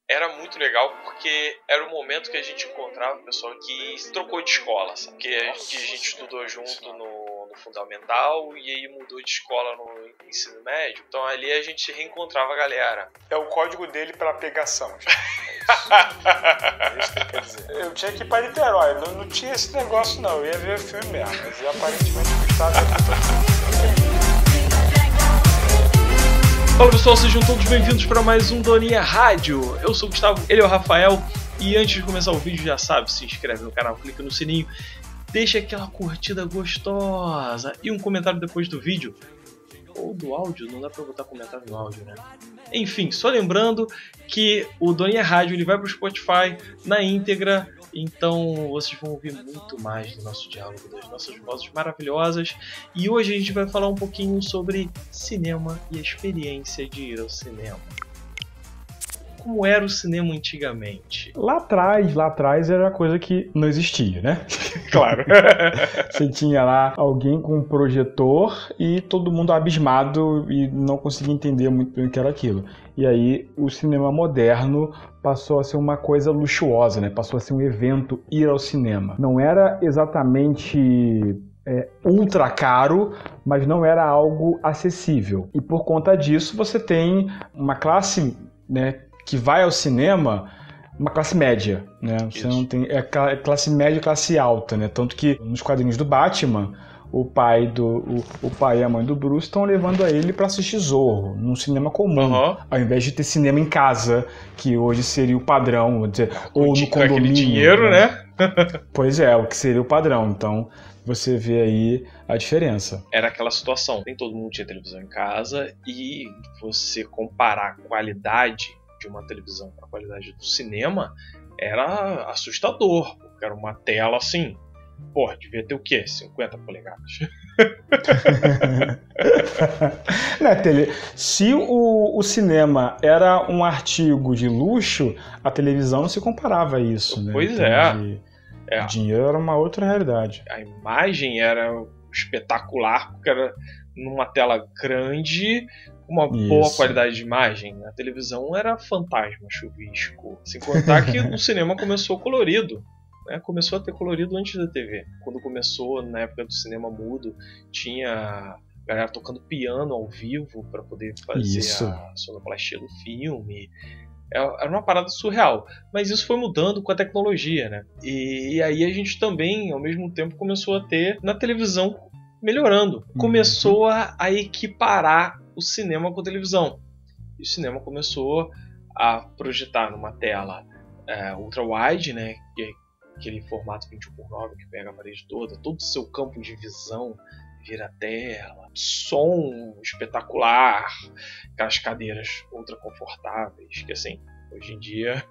era muito legal porque era o momento que a gente encontrava o pessoal que se trocou de escola, sabe? Que a gente estudou junto no fundamental e aí mudou de escola no ensino médio. Então ali a gente reencontrava a galera. É o código dele pra pegação. É isso que quer dizer. Eu tinha que ir pra Niterói, não tinha esse negócio não, eu ia ver filme mesmo, mas aparentemente gostava. Olá pessoal, sejam todos bem-vindos para mais um Doninha Rádio. Eu sou o Gustavo, ele é o Rafael. E antes de começar o vídeo, já sabe, se inscreve no canal, clica no sininho, deixa aquela curtida gostosa e um comentário depois do vídeo. Ou do áudio, não dá pra botar comentário no áudio, né? Enfim, só lembrando que o Doninha Rádio ele vai pro Spotify na íntegra, então vocês vão ouvir muito mais do nosso diálogo, das nossas vozes maravilhosas. E hoje a gente vai falar um pouquinho sobre cinema e a experiência de ir ao cinema. Como era o cinema antigamente? Lá atrás era coisa que não existia, né? Claro. Você tinha lá alguém com um projetor e todo mundo abismado e não conseguia entender muito bem o que era aquilo. E aí o cinema moderno passou a ser uma coisa luxuosa, né? Passou a ser um evento ir ao cinema. Não era exatamente ultra caro, mas não era algo acessível. E por conta disso você tem uma classe, né, que vai ao cinema, uma classe média, né? Você não tem classe média e classe alta, né? Tanto que nos quadrinhos do Batman, o pai e a mãe do Bruce estão levando a ele para assistir Zorro, num cinema comum, ao invés de ter cinema em casa, que hoje seria o padrão, vou dizer, ou no condomínio. Dinheiro, né? Pois é, o que seria o padrão. Então, você vê aí a diferença. Era aquela situação, nem todo mundo tinha televisão em casa e você comparar a qualidade de uma televisão com a qualidade do cinema era assustador, porque era uma tela assim, porra, devia ter o quê? 50 polegadas. Se o cinema era um artigo de luxo, a televisão não se comparava a isso, né? Pois Dinheiro era uma outra realidade. A imagem era espetacular, porque era numa tela grande, uma boa qualidade de imagem. A televisão era fantasma, chuvisco. Sem contar que o cinema começou colorido, né? Começou a ter colorido antes da TV. Quando começou, na época do cinema mudo, tinha galera tocando piano ao vivo para poder fazer a sonoplastia do filme. Era uma parada surreal, mas isso foi mudando com a tecnologia, né? E aí a gente também, ao mesmo tempo, começou a ter na televisão melhorando. Começou a equiparar o cinema com a televisão. E o cinema começou a projetar numa tela ultra-wide, né? Que é aquele formato 21:9 que pega a parede toda, todo o seu campo de visão vira tela, som espetacular, aquelas cadeiras ultra confortáveis, que assim, hoje em dia...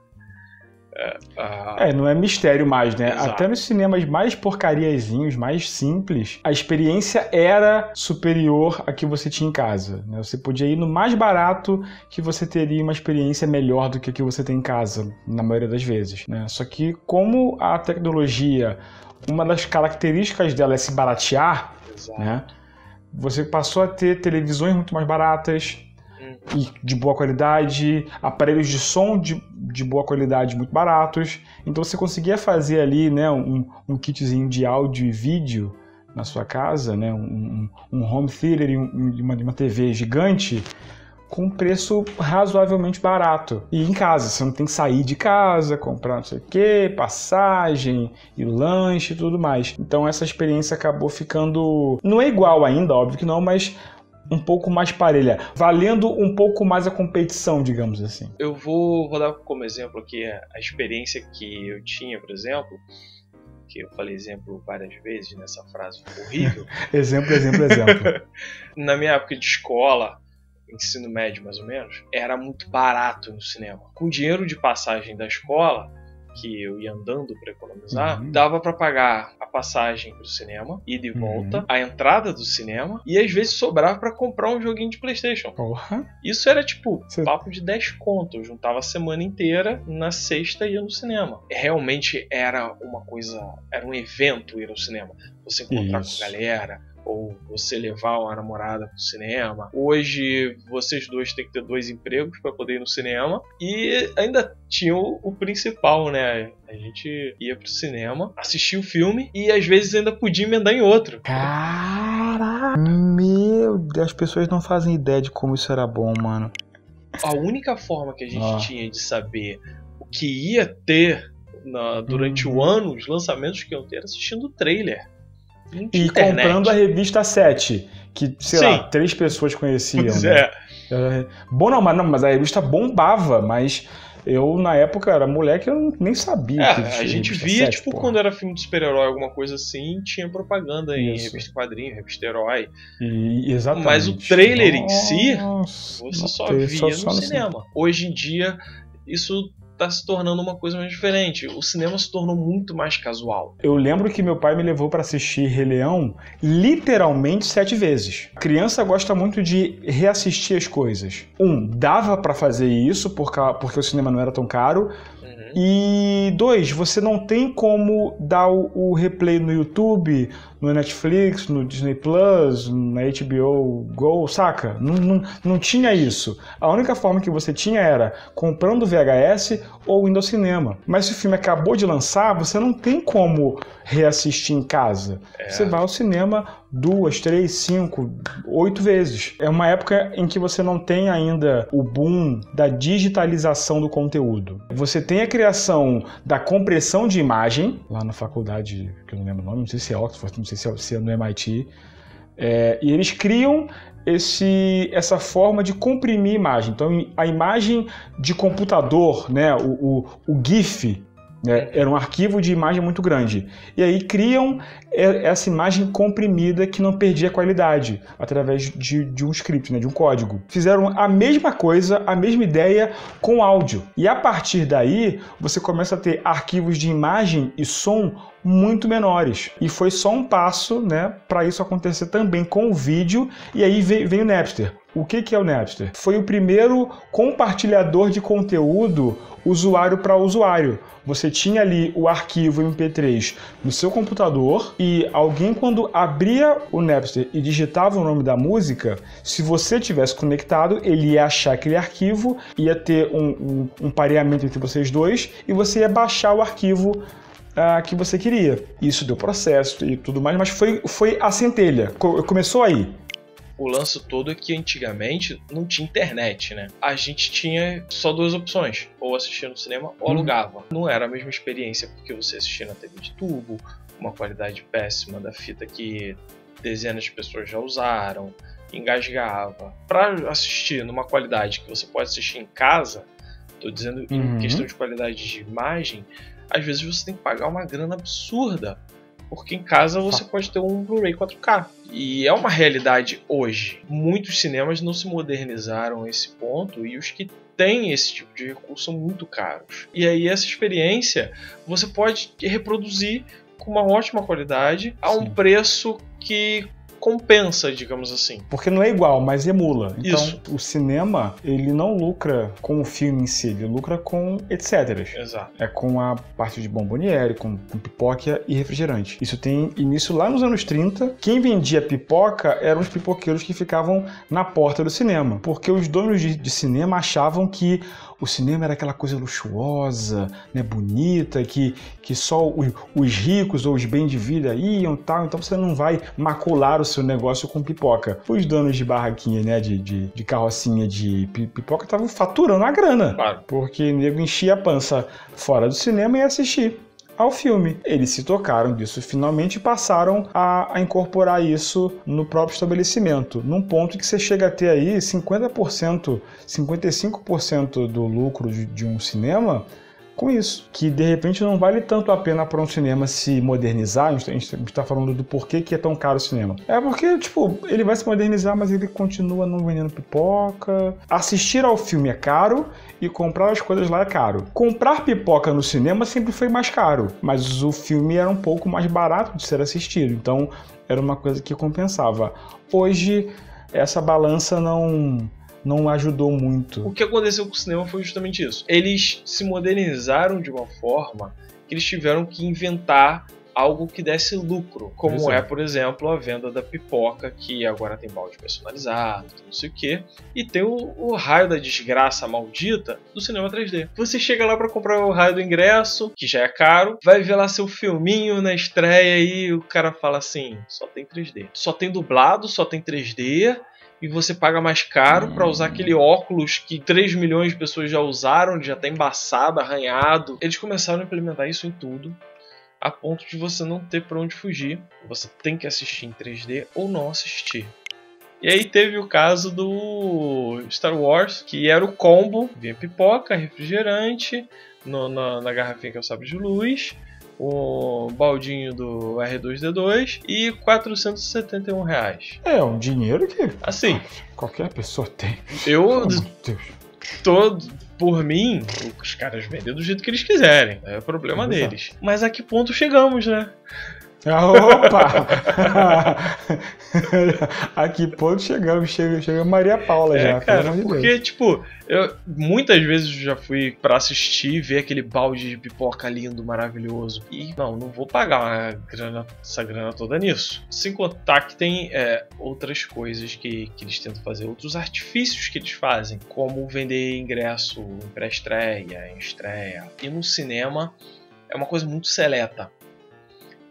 não é mistério mais, né? Exato. Até nos cinemas mais porcariazinhos, mais simples, a experiência era superior à que você tinha em casa, né? Você podia ir no mais barato que você teria uma experiência melhor do que a que você tem em casa, na maioria das vezes, né? Só que como a tecnologia, uma das características dela é se baratear, né? Você passou a ter televisões muito mais baratas e de boa qualidade, aparelhos de som de boa qualidade muito baratos. Então você conseguia fazer ali, né, um kitzinho de áudio e vídeo na sua casa, né, um home theater e uma TV gigante com um preço razoavelmente barato. E em casa, você não tem que sair de casa, comprar não sei o que, passagem e lanche e tudo mais. Então essa experiência acabou ficando... Não é igual ainda, óbvio que não, mas um pouco mais parelha, valendo um pouco mais a competição, digamos assim. Eu vou dar como exemplo aqui a experiência que eu tinha, por exemplo, que eu falei exemplo várias vezes nessa frase horrível. exemplo. Na minha época de escola, ensino médio mais ou menos, era muito barato no cinema. Com dinheiro de passagem da escola, que eu ia andando para economizar, dava para pagar a passagem pro cinema, ida e volta, a entrada do cinema, e às vezes sobrava para comprar um joguinho de PlayStation. Porra. Isso era tipo papo de 10 conto. Eu juntava a semana inteira, na sexta ia no cinema. Realmente era uma coisa, era um evento ir ao cinema. Você encontrar com a galera, ou você levar uma namorada pro cinema. Hoje, vocês dois têm que ter 2 empregos para poder ir no cinema. E ainda tinha o principal, né? A gente ia pro cinema, assistia o filme e às vezes ainda podia emendar em outro. Caraca! Meu Deus, as pessoas não fazem ideia de como isso era bom, mano. A única forma que a gente tinha de saber o que ia ter durante o ano, os lançamentos que iam ter, era assistindo o trailer. E comprando a revista 7, que, sei lá, 3 pessoas conheciam. Pois né? Bom, mas a revista bombava, mas eu, na época, era moleque, eu nem sabia. A gente via, 7, tipo, quando era filme de super-herói, alguma coisa assim, tinha propaganda em revista quadrinho, revista herói. Exatamente. Mas o trailer em si, você só via no cinema. Hoje em dia, isso tá se tornando uma coisa mais diferente. O cinema se tornou muito mais casual. Eu lembro que meu pai me levou para assistir Rei Leão literalmente 7 vezes. A criança gosta muito de reassistir as coisas. Dava para fazer isso porque o cinema não era tão caro. E 2, você não tem como dar o replay no YouTube, no Netflix, no Disney Plus, na HBO Go, saca? Não tinha isso. A única forma que você tinha era comprando VHS ou indo ao cinema. Mas se o filme acabou de lançar, você não tem como reassistir em casa. Você vai ao cinema 2, 3, 5, 8 vezes. É uma época em que você não tem ainda o boom da digitalização do conteúdo. Você tem a criação da compressão de imagem, lá na faculdade, que eu não lembro o nome, não sei se é Oxford, não sei se é no MIT, e eles criam essa forma de comprimir imagem. Então, a imagem de computador, né, o GIF, era um arquivo de imagem muito grande. E aí criam essa imagem comprimida que não perdia qualidade através de um script, né, de um código. Fizeram a mesma coisa, a mesma ideia com áudio. E a partir daí, você começa a ter arquivos de imagem e som muito menores. E foi só um passo, né, para isso acontecer também com o vídeo. E aí vem o Napster. O que é o Napster? Foi o primeiro compartilhador de conteúdo usuário para usuário. Você tinha ali o arquivo MP3 no seu computador e alguém, quando abria o Napster e digitava o nome da música, se você tivesse conectado, ele ia achar aquele arquivo, ia ter um pareamento entre vocês dois e você ia baixar o arquivo que você queria. Isso deu processo e tudo mais, mas foi a centelha. Começou aí. O lance todo é que antigamente não tinha internet, né? A gente tinha só 2 opções, ou assistia no cinema ou alugava. Não era a mesma experiência porque você assistia na TV de tubo, uma qualidade péssima da fita que dezenas de pessoas já usaram, engasgava. Para assistir numa qualidade que você pode assistir em casa, tô dizendo em questão de qualidade de imagem, às vezes você tem que pagar uma grana absurda. Porque em casa você pode ter um Blu-ray 4K. E é uma realidade hoje. Muitos cinemas não se modernizaram a esse ponto e os que têm esse tipo de recurso são muito caros. E aí essa experiência você pode reproduzir com uma ótima qualidade a um preço que compensa, digamos assim. Porque não é igual, mas emula. Então, isso. O cinema, ele não lucra com o filme em si, ele lucra com etc. Exato. É com a parte de bomboniere, com pipoca e refrigerante. Isso tem início lá nos anos 30. Quem vendia pipoca eram os pipoqueiros que ficavam na porta do cinema. Porque os donos de cinema achavam que o cinema era aquela coisa luxuosa, né, bonita, que só os ricos ou os bem de vida iam, tal, então você não vai macular o seu negócio com pipoca. Os donos de barraquinha, né, de carrocinha de pipoca estavam faturando a grana, claro, porque o nego enchia a pança fora do cinema e ia assistir ao filme. Eles se tocaram disso finalmente e passaram a incorporar isso no próprio estabelecimento, num ponto que você chega a ter aí 50%, 55% do lucro de um cinema com isso, que de repente não vale tanto a pena para um cinema se modernizar. A gente está falando do porquê que é tão caro o cinema. É porque, tipo, ele vai se modernizar, mas ele continua não vendendo pipoca. Assistir ao filme é caro e comprar as coisas lá é caro. Comprar pipoca no cinema sempre foi mais caro, mas o filme era um pouco mais barato de ser assistido, então era uma coisa que compensava. Hoje, essa balança não ajudou muito. O que aconteceu com o cinema foi justamente isso. Eles se modernizaram de uma forma que eles tiveram que inventar algo que desse lucro, como por exemplo, a venda da pipoca, que agora tem balde personalizado, não sei o que, e tem o raio da desgraça maldita do cinema 3D. Você chega lá para comprar o raio do ingresso, que já é caro, vai ver lá seu filminho na estreia e o cara fala assim, só tem 3D. Só tem dublado, só tem 3D, e você paga mais caro para usar aquele óculos que 3 milhões de pessoas já usaram, já tá embaçado, arranhado. Eles começaram a implementar isso em tudo, a ponto de você não ter para onde fugir. Você tem que assistir em 3D ou não assistir. E aí teve o caso do Star Wars, que era o combo, vinha pipoca, refrigerante, na garrafinha que é o sabre de luz, o baldinho do R2-D2 e R$471. É um dinheiro que assim, qualquer pessoa tem. Por mim, os caras vendem do jeito que eles quiserem. É o problema deles. Mas a que ponto chegamos, né? Opa! A que ponto chegamos? Chega Maria Paula já. Cara, porque, eu muitas vezes já fui pra assistir, ver aquele balde de pipoca lindo, maravilhoso. E não vou pagar essa grana toda nisso. Sem contar que tem outras coisas que eles tentam fazer, outros artifícios que eles fazem, como vender ingresso em pré-estreia, em estreia. E no cinema é uma coisa muito seleta.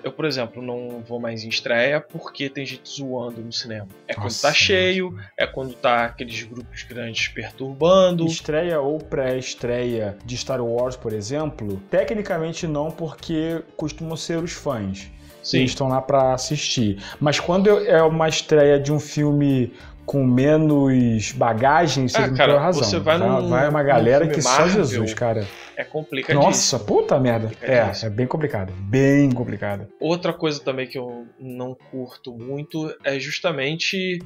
Eu, por exemplo, não vou mais em estreia porque tem gente zoando no cinema. Quando tá cheio, é quando tá aqueles grupos grandes perturbando. Estreia ou pré-estreia de Star Wars, por exemplo, tecnicamente não, porque costumam ser os fãs. Sim. Eles estão lá pra assistir. Mas quando é uma estreia de um filme com menos bagagem, você tem toda razão. Você vai uma galera que Marvel, só Jesus, cara. É complicadíssimo. Nossa, puta merda. É bem complicado. Bem complicado. Outra coisa também que eu não curto muito é justamente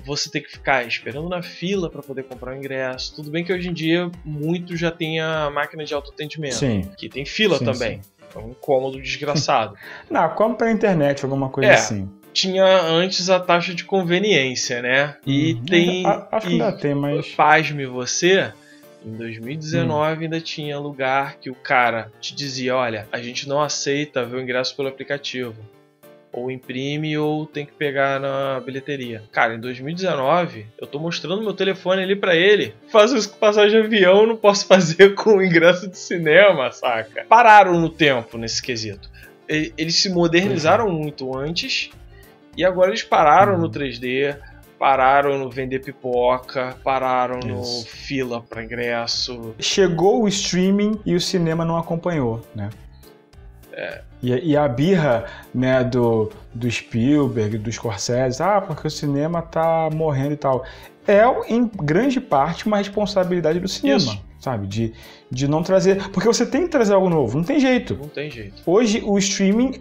você ter que ficar esperando na fila para poder comprar o ingresso. Tudo bem que hoje em dia muito já tem a máquina de autoatendimento. Sim. Que tem fila também. Sim. É um incômodo desgraçado. Não, compra pela internet, alguma coisa assim. Tinha antes a taxa de conveniência, né? E tem... Acho que ainda tem, mas... Pasme você, em 2019 ainda tinha lugar que o cara te dizia, olha, a gente não aceita ver o ingresso pelo aplicativo. Ou imprime ou tem que pegar na bilheteria. Cara, em 2019, eu tô mostrando meu telefone ali pra ele. Faço passagem de avião, eu não posso fazer com o ingresso de cinema, saca? Pararam no tempo nesse quesito. Eles se modernizaram muito antes... E agora eles pararam no 3D, pararam no vender pipoca, pararam no fila para ingresso. Chegou o streaming e o cinema não acompanhou, né? E a birra, né, do Spielberg, do Scorsese, porque o cinema tá morrendo e tal. É, em grande parte, uma responsabilidade do cinema. Isso. Sabe? De não trazer... Porque você tem que trazer algo novo, não tem jeito. Não tem jeito. Hoje o streaming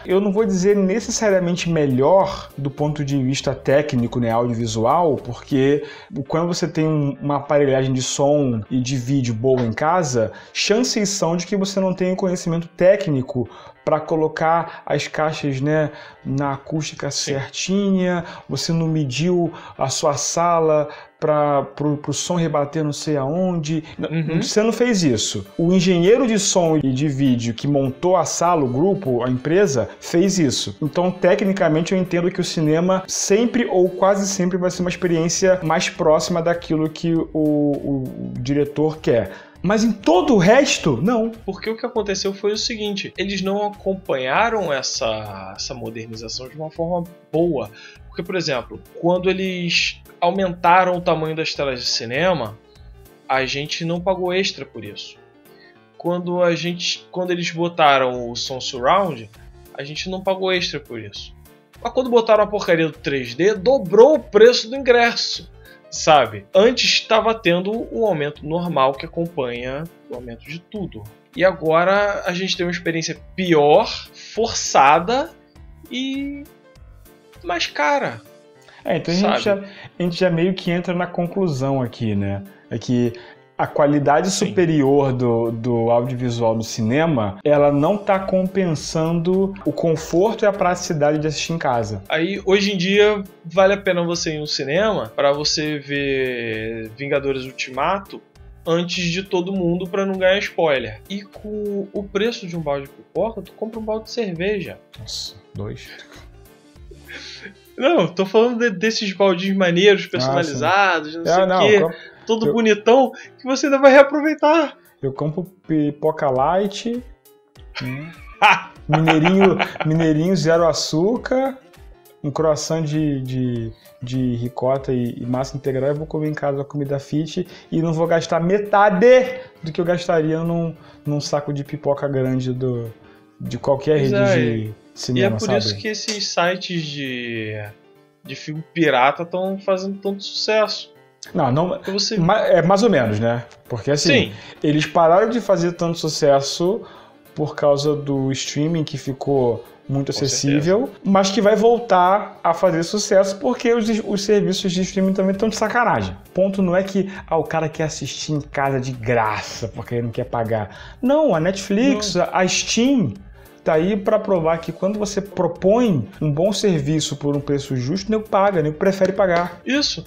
eu não vou dizer necessariamente melhor do ponto de vista técnico, né, audiovisual, porque quando você tem uma aparelhagem de som e de vídeo boa em casa, chances são de que você não tenha conhecimento técnico para colocar as caixas, né, na acústica certinha, você não mediu a sua sala pro som rebater não sei aonde. Você não fez isso. O engenheiro de som e de vídeo que montou a sala, o grupo, a empresa, fez isso. Então, tecnicamente, eu entendo que o cinema sempre ou quase sempre vai ser uma experiência mais próxima daquilo que o diretor quer. Mas em todo o resto, não. Porque o que aconteceu foi o seguinte, eles não acompanharam essa modernização de uma forma boa. Porque, por exemplo, quando eles aumentaram o tamanho das telas de cinema, a gente não pagou extra por isso. Quando eles botaram o som surround, a gente não pagou extra por isso. Mas quando botaram a porcaria do 3D, dobrou o preço do ingresso. Sabe? Antes estava tendo um aumento normal que acompanha o aumento de tudo. E agora a gente tem uma experiência pior, forçada e mais cara. Então a gente já meio que entra na conclusão aqui, né? É que a qualidade superior do audiovisual do cinema, ela não está compensando o conforto e a praticidade de assistir em casa. Aí, hoje em dia, vale a pena você ir no cinema para você ver Vingadores Ultimato antes de todo mundo pra não ganhar spoiler. E com o preço de um balde de pipoca, tu compra um balde de cerveja. Nossa, 2. Não, tô falando desses baldinhos maneiros, personalizados, não sei o quê. Todo bonitão, que você ainda vai reaproveitar. Eu compro pipoca light, mineirinho 0 açúcar, um croissant de ricota e massa integral. Eu vou comer em casa a comida fit e não vou gastar metade do que eu gastaria num saco de pipoca grande de qualquer rede de cinema, sabe? E é por isso que esses sites de filme pirata estão fazendo tanto sucesso. Não, é mais ou menos, né? Porque assim, eles pararam de fazer tanto sucesso por causa do streaming que ficou muito acessível, mas que vai voltar a fazer sucesso porque os serviços de streaming também estão de sacanagem. O ponto não é que o cara quer assistir em casa de graça porque ele não quer pagar. Não, a Netflix, a Steam tá aí para provar que quando você propõe um bom serviço por um preço justo, nego paga, nego prefere pagar. Isso.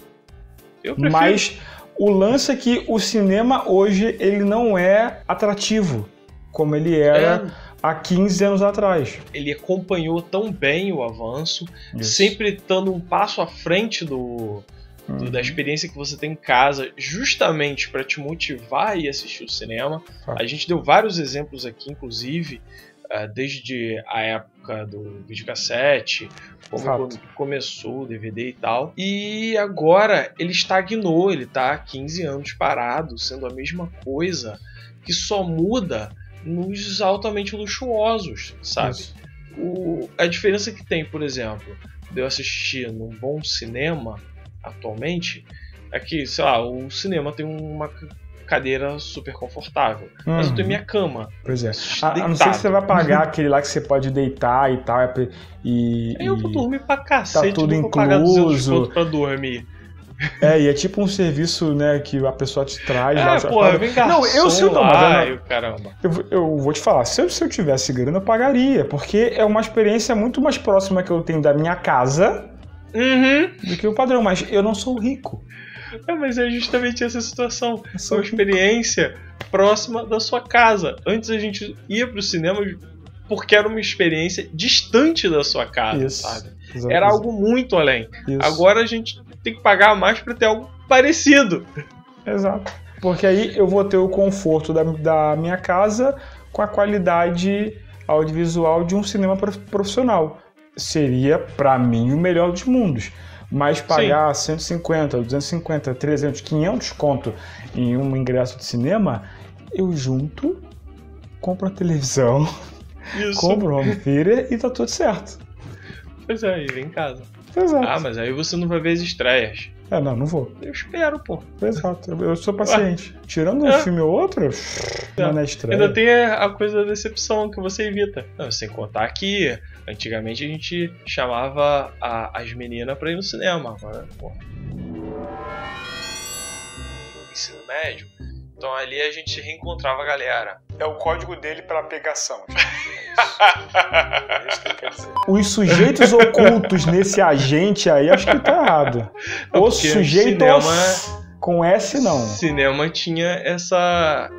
Eu prefiro. Mas o lance é que o cinema hoje ele não é atrativo como ele era há 15 anos atrás. Ele acompanhou tão bem o avanço, sempre estando um passo à frente da experiência que você tem em casa, justamente para te motivar a ir assistir o cinema. A gente deu vários exemplos aqui, inclusive, desde a época do videocassete, como começou o DVD e tal. E agora ele estagnou, ele está há 15 anos parado, sendo a mesma coisa, que só muda nos altamente luxuosos, sabe? A diferença que tem, por exemplo, de eu assistir num bom cinema atualmente, é que, sei lá, o cinema tem uma cadeira super confortável, mas eu tenho minha cama. Pois é. A não ser que você vai pagar aquele lá que você pode deitar e tal. Eu vou dormir pra cacete, tá tudo não vou pagar 200 conto pra dormir. E é tipo um serviço, né, que a pessoa te traz lá. Porra, vem garçom. Não, eu sei, caramba. Eu vou te falar, se eu tivesse grana, eu pagaria, porque é uma experiência muito mais próxima que eu tenho da minha casa do que o padrão, mas eu não sou rico. Mas é justamente essa situação. É uma experiência próxima da sua casa. Antes a gente ia pro cinema porque era uma experiência distante da sua casa, sabe? Era algo muito além. Agora a gente tem que pagar mais para ter algo parecido. Exato. Porque aí eu vou ter o conforto da minha casa com a qualidade audiovisual de um cinema profissional. Seria, para mim, o melhor dos mundos. Mas pagar 150, 250, 300, 500 conto em um ingresso de cinema, eu junto, compro a televisão, compro o home theater e tá tudo certo. Pois é, e vem em casa. Exato. Mas aí você não vai ver as estreias. Não vou. Eu espero, pô. Exato, eu sou paciente. Tirando um filme ou outro, não é estreia. Ainda tem a coisa da decepção que você evita. Sem contar que antigamente a gente chamava as meninas pra ir no cinema. Agora, pô. Ensino médio. Então ali a gente reencontrava a galera. É o código dele pra pegação. É isso que ele quer dizer. Os sujeitos ocultos nesse agente aí, acho que tá errado. Os sujeitos com S, não. O cinema tinha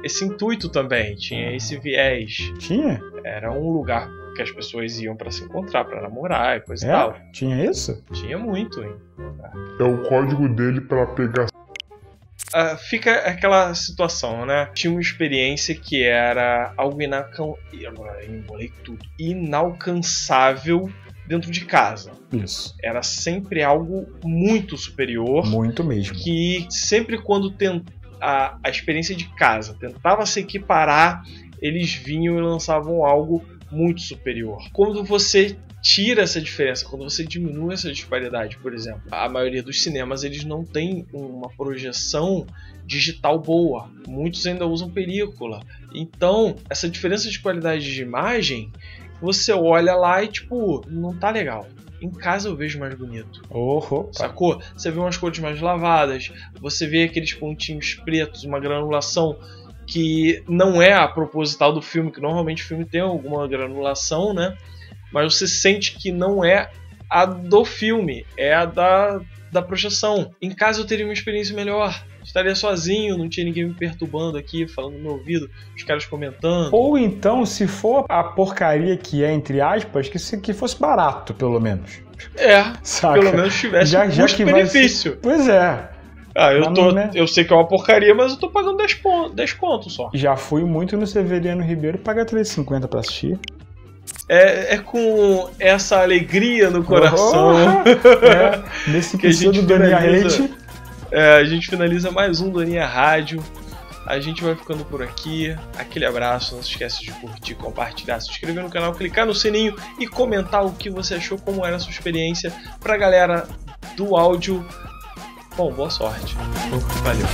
esse intuito também, tinha esse viés. Tinha? Era um lugar que as pessoas iam pra se encontrar, pra namorar e coisa e tal. Tinha isso? Tinha muito, hein? É o código dele pra pegação. Fica aquela situação, né? Tinha uma experiência que era algo inalcançável dentro de casa. Isso. Era sempre algo muito superior. Muito mesmo. Que sempre quando a experiência de casa tentava se equiparar, eles vinham e lançavam algo muito superior. Quando você tira essa diferença, quando você diminui essa disparidade, por exemplo, a maioria dos cinemas eles não tem uma projeção digital boa, muitos ainda usam película, então essa diferença de qualidade de imagem, você olha lá e tipo, não tá legal. Em casa eu vejo mais bonito. Sacou? Você vê umas cores mais lavadas, você vê aqueles pontinhos pretos, uma granulação que não é a proposital do filme, que normalmente o filme tem alguma granulação, né? Mas você sente que não é a do filme, é a da projeção. Em casa eu teria uma experiência melhor. Estaria sozinho, não tinha ninguém me perturbando aqui, falando no meu ouvido, os caras comentando. Ou então, se for a porcaria que é, entre aspas, que fosse barato, pelo menos. Saca? Pelo menos tivesse um custo-benefício. Pois é. Eu sei que é uma porcaria, mas eu tô pagando 10 conto só. Já fui muito no Severiano Ribeiro pagar R$3,50 pra assistir. É com essa alegria no coração nesse que a gente do Doninha Hate. A gente finaliza mais um Doninha Rádio. A gente vai ficando por aqui. Aquele abraço. Não se esqueça de curtir, compartilhar, se inscrever no canal, clicar no sininho e comentar o que você achou, como era a sua experiência. Pra galera do áudio, bom, boa sorte. Valeu.